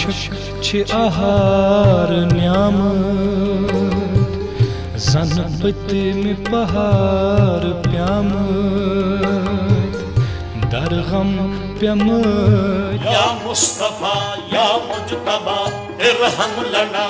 عاشق چھ آہار نیامت زن پتم پہار پیامت در غم پیامت یا مصطفیٰ یا مجتبی ارحم لنا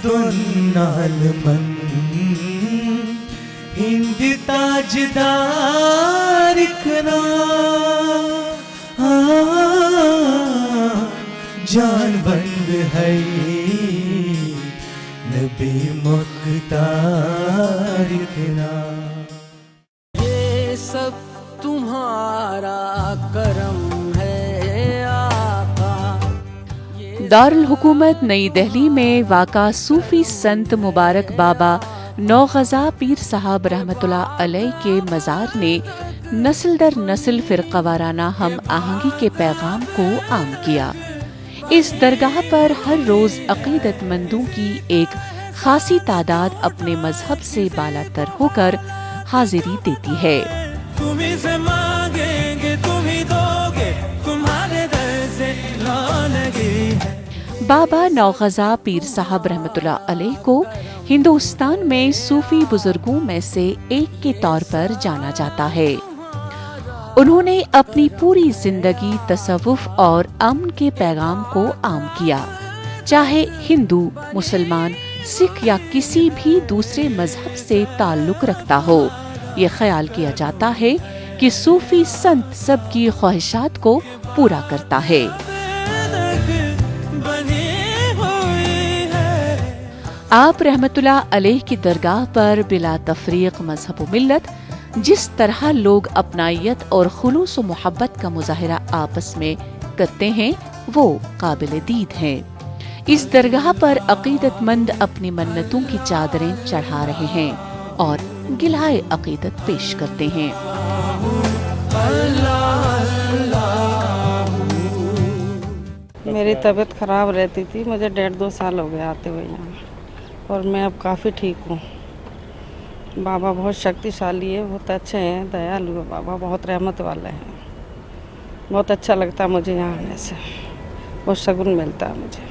دنال من ہند تاجدار کنا جان بند ہے نبی مختار کنا. یہ سب تمہارا کرم ہے آقا. دارالحکومت نئی دہلی میں واقع صوفی سنت مبارک بابا نوغزا پیر صاحب رحمۃ اللہ علیہ کے مزار نے نسل در نسل فرقہ وارانہ ہم آہنگی کے پیغام کو عام کیا. اس درگاہ پر ہر روز عقیدت مندوں کی ایک خاصی تعداد اپنے مذہب سے بالا تر ہو کر حاضری دیتی ہے. تمہیں سے مانگیں گے تمہیں دو گے تمہارے در سے لانگی ہے. بابا نوغزا پیر صاحب رحمۃ اللہ علیہ کو ہندوستان میں صوفی بزرگوں میں سے ایک کے طور پر جانا جاتا ہے. انہوں نے اپنی پوری زندگی تصوف اور امن کے پیغام کو عام کیا. چاہے ہندو، مسلمان، سکھ یا کسی بھی دوسرے مذہب سے تعلق رکھتا ہو، یہ خیال کیا جاتا ہے کہ صوفی سنت سب کی خواہشات کو پورا کرتا ہے. آپ رحمت اللہ علیہ کی درگاہ پر بلا تفریق مذہب و ملت جس طرح لوگ اپنائیت اور خلوص و محبت کا مظاہرہ آپس میں کرتے ہیں وہ قابل دید ہیں. اس درگاہ پر عقیدت مند اپنی منتوں کی چادریں چڑھا رہے ہیں اور گلہائے عقیدت پیش کرتے ہیں. میری طبیعت خراب رہتی تھی، مجھے 1.5-2 سال ہو گئے آتے ہوئے یہاں، اور میں اب کافی ٹھیک ہوں. بابا بہت شکتیشالی ہے، بہت اچھے ہیں، دیالو ہے بابا، بہت رحمت والے ہیں. بہت اچھا لگتا ہے مجھے یہاں آنے سے، بہت سکون ملتا ہے مجھے.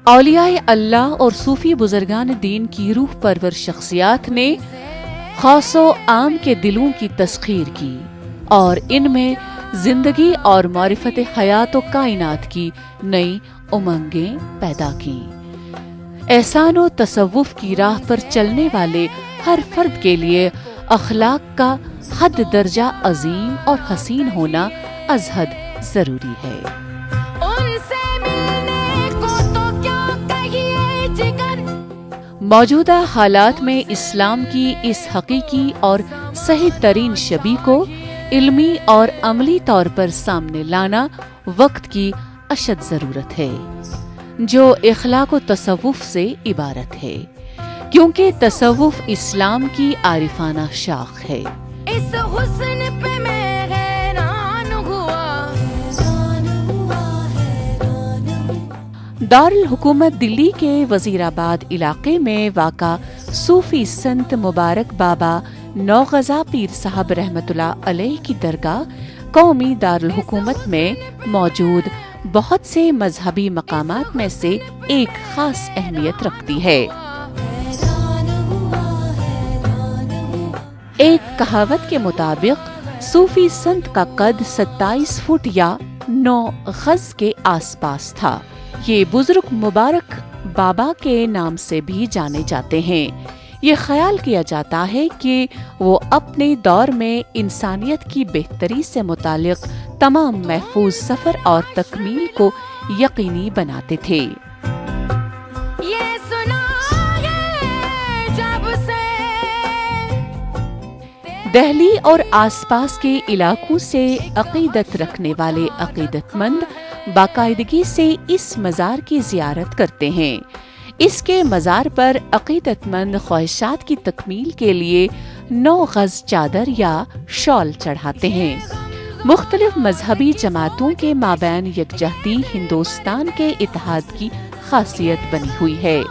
اولیاء اللہ اور صوفی بزرگان دین کی روح پرور شخصیات نے خاص و عام کے دلوں کی تسخیر کی اور ان میں زندگی اور معرفت حیات و کائنات کی نئی امنگیں پیدا کی. احسان و تصوف کی راہ پر چلنے والے ہر فرد کے لیے اخلاق کا حد درجہ عظیم اور حسین ہونا از حد ضروری ہے. موجودہ حالات میں اسلام کی اس حقیقی اور صحیح ترین شبیہ کو علمی اور عملی طور پر سامنے لانا وقت کی اشد ضرورت ہے، جو اخلاق و تصوف سے عبارت ہے، کیونکہ تصوف اسلام کی عارفانہ شاخ ہے. اس حسن پہ میں حیران ہوا. دارالحکومت دلی کے وزیر آباد علاقے میں واقع صوفی سنت مبارک بابا نوغزا پیر صاحب رحمۃ اللہ علیہ کی درگاہ قومی دارالحکومت میں موجود بہت سے مذہبی مقامات میں سے ایک خاص اہمیت رکھتی ہے. ایک کہاوت کے مطابق صوفی سنت کا قد 27 فٹ یا 9 گز کے آس پاس تھا. یہ بزرگ مبارک بابا کے نام سے بھی جانے جاتے ہیں. یہ خیال کیا جاتا ہے کہ وہ اپنے دور میں انسانیت کی بہتری سے متعلق تمام محفوظ سفر اور تکمیل کو یقینی بناتے تھے. دہلی اور آس پاس کے علاقوں سے عقیدت رکھنے والے عقیدت مند باقاعدگی سے اس مزار کی زیارت کرتے ہیں. اس کے مزار پر عقیدت مند خواہشات کی تکمیل کے لیے 9 گز چادر یا شال چڑھاتے ہیں. مختلف مذہبی جماعتوں کے مابین یکجہتی ہندوستان کے اتحاد کی खासियत बनी हुई है।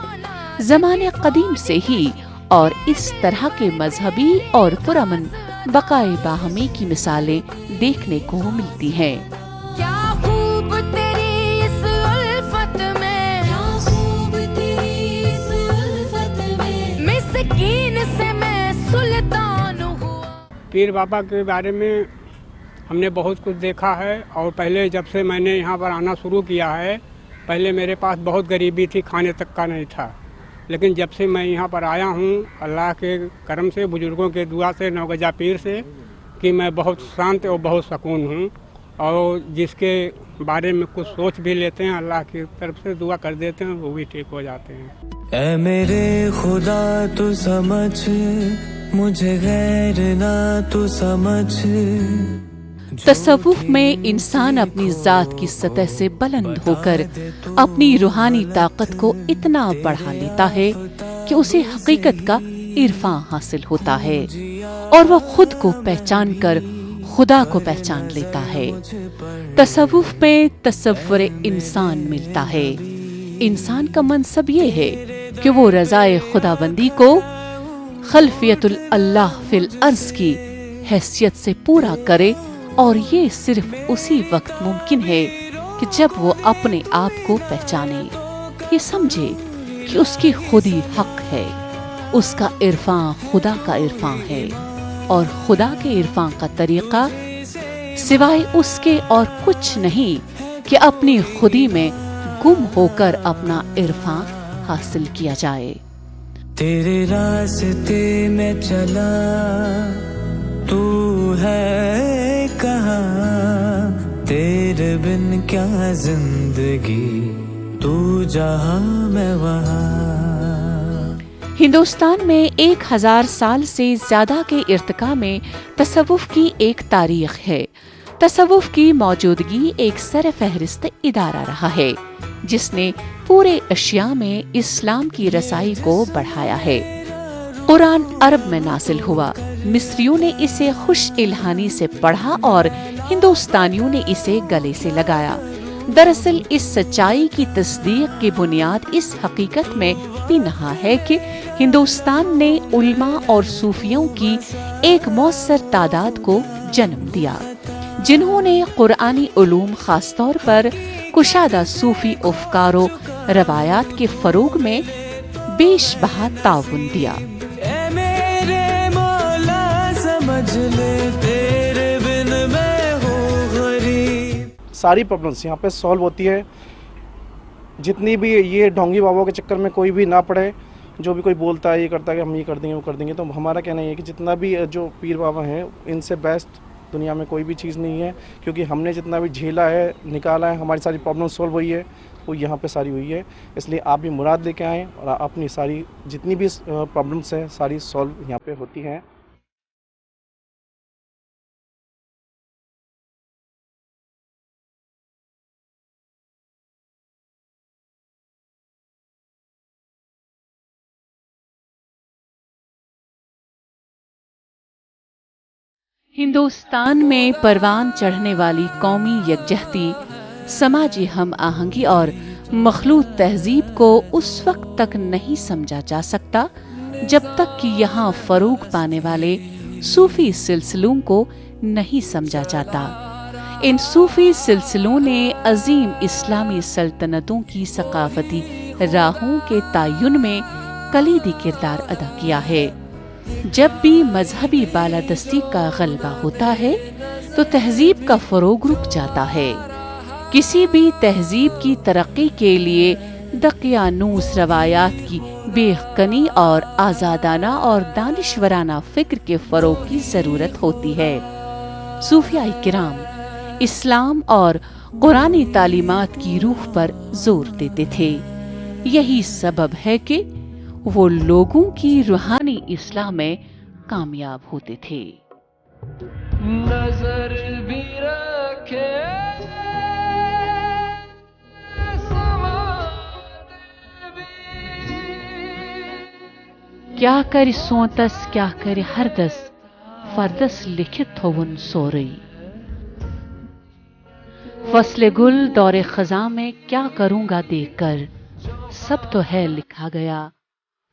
ज़माने कदीम से ही और इस तरह के मजहबी और पुरअमन बकाए बाहमी की मिसालें देखने को मिलती हैं। क्या खूब तेरी इस उल्फत में, क्या खूब तेरी इस उल्फत में, मिस्कीन से मैं सुल्तान हुआ। पीर बाबा के बारे में हमने बहुत कुछ देखा है और पहले जब से मैंने यहाँ पर आना शुरू किया है, पहले मेरे पास बहुत गरीबी थी, खाने तक का नहीं था। लेकिन जब से मैं यहाँ पर आया हूँ, अल्लाह के करम से, बुजुर्गों के दुआ से, नौगजा पीर से, कि मैं बहुत शांत और बहुत सुकून हूँ। और जिसके बारे में कुछ सोच भी लेते हैं, अल्लाह की तरफ से दुआ कर देते हैं, वो भी ठीक हो जाते हैं। ऐ मेरे खुदा तू समझ, मुझे गैर ना तू समझ। तसव्वुफ में इंसान अपनी जात की सतह से बुलंद होकर अपनी रूहानी ताकत को इतना बढ़ा लेता है कि उसे हकीकत का इरफान हासिल होता है और वह खुद को पहचान कर खुदा को पहचान लेता है। तसव्वुफ में तसव्वुर इंसान मिलता है। इंसान का मनसब ये है कि वो रज़ाए खुदाबंदी को खल्फियतुल अल्लाह फिल अर्ज़ की हैसियत से पूरा करे, और ये सिर्फ उसी वक्त मुमकिन है कि जब वो अपने आप को पहचाने, ये समझे कि उसकी खुदी हक है, उसका इरफान खुदा का इरफान है और खुदा के इरफान का तरीका सिवाय उसके और कुछ नहीं कि अपनी खुदी में गुम होकर अपना इरफान हासिल किया जाए। तेरे रास्ते में चला, तू है कहाँ, तेरे बिन क्या जिंदगी, तू जहाँ मैं वहाँ। हिंदुस्तान में 1000 साल से ज्यादा के इर्तिका में तसव्वुफ की एक तारीख है। तसव्वुफ की मौजूदगी एक सरफहरिस्त इदारा रहा है जिसने पूरे एशिया में इस्लाम की रसाई को बढ़ाया है। कुरान अरब में नासिल हुआ, मिस्रियों ने इसे खुश इल्हानी से पढ़ा और हिंदुस्तानियों ने इसे गले से लगाया। दरअसल इस सच्चाई की तस्दीक की बुनियाद इस हकीकत में पिनहा है कि हिंदुस्तान ने उल्मा और सूफियों की एक मौसर तादाद को जन्म दिया जिन्होंने कुरानी उलूम खास तौर पर कुशादा सूफी अफकारो रवायात के फरोग में बेशबहा ताउन दिया। ऐ मेरे मौला समझ ले, तेरे बिन मैं हूँ गरीब। सारी प्रॉब्लम्स यहाँ पे सॉल्व होती है। जितनी भी ये ढोंगी बाबा के चक्कर में कोई भी ना पड़े, जो भी कोई बोलता है ये करता है कि हम ये कर देंगे वो कर देंगे, तो हमारा कहना ये है कि जितना भी जो पीर बाबा हैं इनसे बेस्ट दुनिया में कोई भी चीज़ नहीं है, क्योंकि हमने जितना भी झेला है, निकाला है, हमारी सारी प्रॉब्लम सॉल्व हुई है, वो यहाँ पे सारी हुई है। इसलिए आप भी मुराद लेके आएँ और अपनी सारी जितनी भी प्रॉब्लम्स हैं सारी सॉल्व यहाँ पे होती हैं। हिंदुस्तान में परवान चढ़ने वाली कौमी यकजहती, समाजी हम आहंगी और मखलूत तहजीब को उस वक्त तक नहीं समझा जा सकता जब तक कि यहाँ फरूग पाने वाले सूफी सिलसिलों को नहीं समझा जाता। इन सूफी सिलसिलों ने अजीम इस्लामी सल्तनतों की सकाफती राहों के तायुन में कलीदी किरदार अदा किया है। जब भी मजहबी बालादस्ती का गलबा होता है तो तहजीब का फरोग रुक जाता है। किसी भी तहजीब की तरक्की के लिए दकियानूस रवायात की बेखनी और आज़ादाना और दानिशवराना फिक्र के फरोग की ज़रूरत होती है। सूफिया किराम इस्लाम और कुरानी तालीमात की रूह पर जोर देते थे। यही सबब है कि वो लोगों की रूहानी इस्लाह में कामयाब होते थे। नजर भी रखे क्या कर सोतस क्या कर हरदस फरदस लिखित होवन सोरई। फसले गुल दौरे खजा में क्या करूंगा देखकर, सब तो है लिखा गया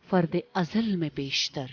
फर्द अज़ल में पेशतर।